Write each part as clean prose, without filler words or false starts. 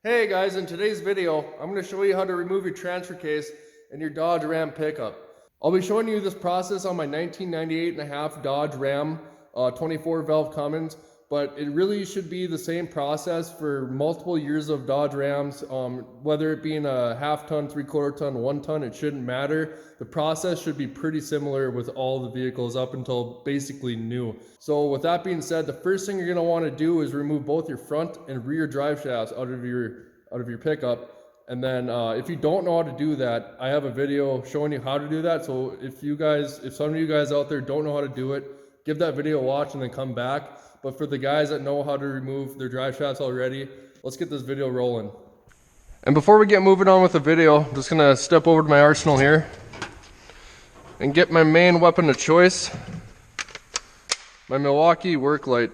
Hey guys, in today's video, I'm going to show you how to remove your transfer case in your Dodge Ram pickup. I'll be showing you this process on my 1998 and a half Dodge Ram 24 valve Cummins, but it really should be the same process for multiple years of Dodge Rams, whether it being a half ton, 3/4 ton, 1 ton, it shouldn't matter. The process should be pretty similar with all the vehicles up until basically new. So with that being said, the first thing you're going to want to do is remove both your front and rear drive shafts out of your pickup. And then if you don't know how to do that, I have a video showing you how to do that. So if some of you guys out there don't know how to do it, give that video a watch and then come back. But for the guys that know how to remove their drive shafts already, let's get this video rolling. And before we get moving on with the video, I'm just gonna step over to my arsenal here and get my main weapon of choice, my Milwaukee work light.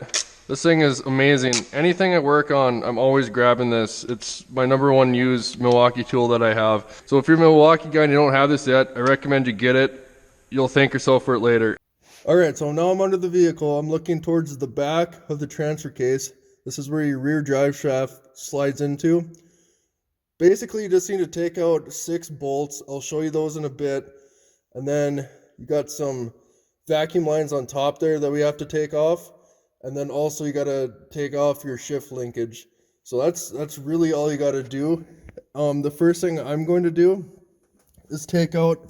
This thing is amazing. Anything I work on, I'm always grabbing this. It's my #1 used Milwaukee tool that I have. So if you're a Milwaukee guy and you don't have this yet, I recommend you get it. You'll thank yourself for it later. All right, so now I'm under the vehicle. I'm looking towards the back of the transfer case. This is where your rear drive shaft slides into. Basically, you just need to take out 6 bolts. I'll show you those in a bit. And then you got some vacuum lines on top there that we have to take off. And then also you got to take off your shift linkage. So that's really all you got to do. The first thing I'm going to do is take out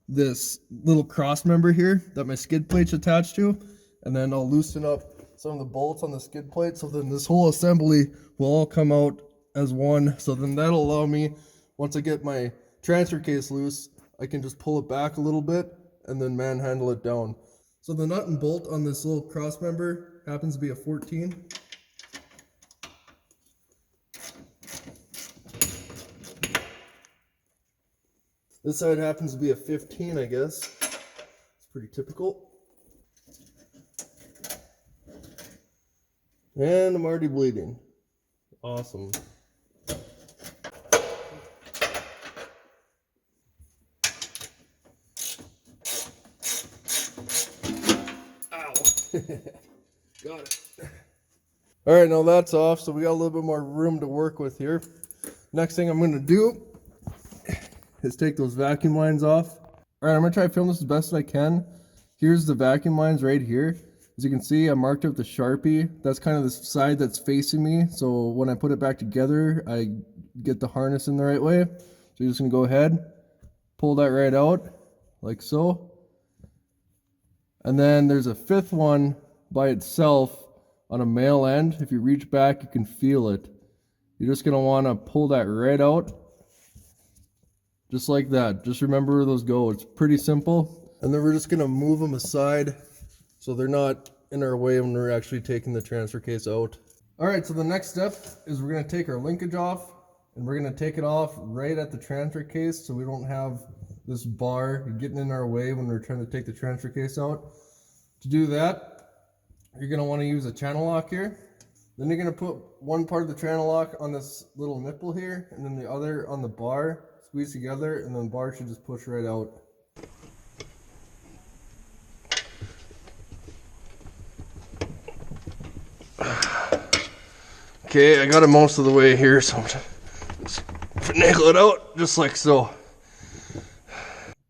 this little cross member here that my skid plate's attached to, and then I'll loosen up some of the bolts on the skid plate, so then this whole assembly will all come out as one. So then that'll allow me, once I get my transfer case loose, I can just pull it back a little bit and then manhandle it down. So the nut and bolt on this little cross member happens to be a 14. This side happens to be a 15, I guess. It's pretty typical. And I'm already bleeding. Awesome. Ow. Got it. All right, now that's off, so we got a little bit more room to work with here. Next thing I'm going to do is take those vacuum lines off. All right, I'm gonna try to film this as best as I can. Here's the vacuum lines right here. As you can see, I marked it with the Sharpie. That's kind of the side that's facing me. So when I put it back together, I get the harness in the right way. So you're just gonna go ahead, pull that right out, like so. And then there's a 5th one by itself on a male end. If you reach back, you can feel it. You're just gonna wanna pull that right out. Just like that. Just remember where those go. It's pretty simple. And then we're just going to move them aside so they're not in our way when we're actually taking the transfer case out. Alright, so the next step is we're going to take our linkage off, and we're going to take it off right at the transfer case so we don't have this bar getting in our way when we're trying to take the transfer case out. To do that, you're going to want to use a channel lock here. Then you're going to put one part of the channel lock on this little nipple here, and then the other on the bar. Squeeze together, and then the bar should just push right out. Okay, I got it most of the way here, so I'm just finagle it out just like so.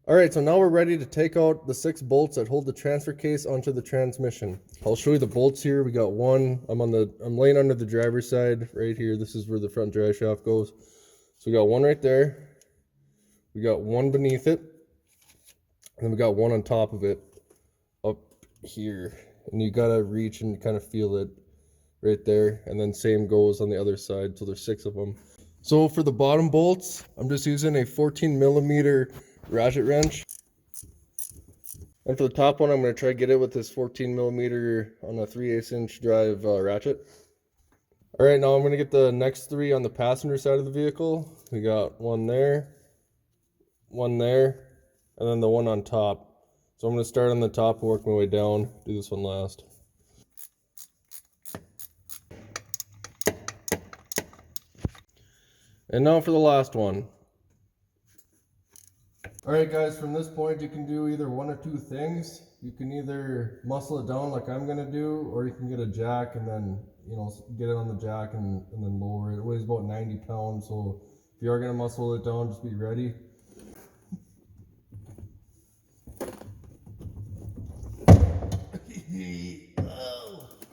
Alright, so now we're ready to take out the 6 bolts that hold the transfer case onto the transmission. I'll show you the bolts here. We got one. I'm laying under the driver's side right here. This is where the front drive shaft goes. So we got one right there. We got one beneath it, and then we got one on top of it up here. And you gotta reach and kind of feel it right there. And then same goes on the other side, so there's 6 of them. So for the bottom bolts, I'm just using a 14mm ratchet wrench. And for the top one, I'm gonna try to get it with this 14mm on a 3/8 inch drive ratchet. All right, now I'm gonna get the next 3 on the passenger side of the vehicle. We got one there, one there, and then the one on top. So I'm going to start on the top and work my way down. Do this one last. And now for the last one. Alright guys, from this point you can do either one of 2 things. You can either muscle it down like I'm going to do, or you can get a jack and then you know, get it on the jack and then lower it. It weighs about 90 pounds, so if you are going to muscle it down, just be ready.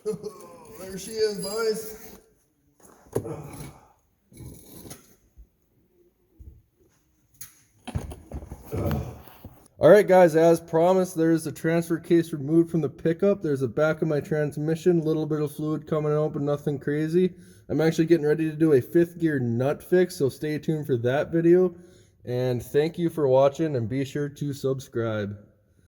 Oh, there she is, boys. Alright guys, as promised, there's the transfer case removed from the pickup. There's the back of my transmission, a little bit of fluid coming out, but nothing crazy. I'm actually getting ready to do a 5th gear nut fix, so stay tuned for that video. And thank you for watching, and be sure to subscribe.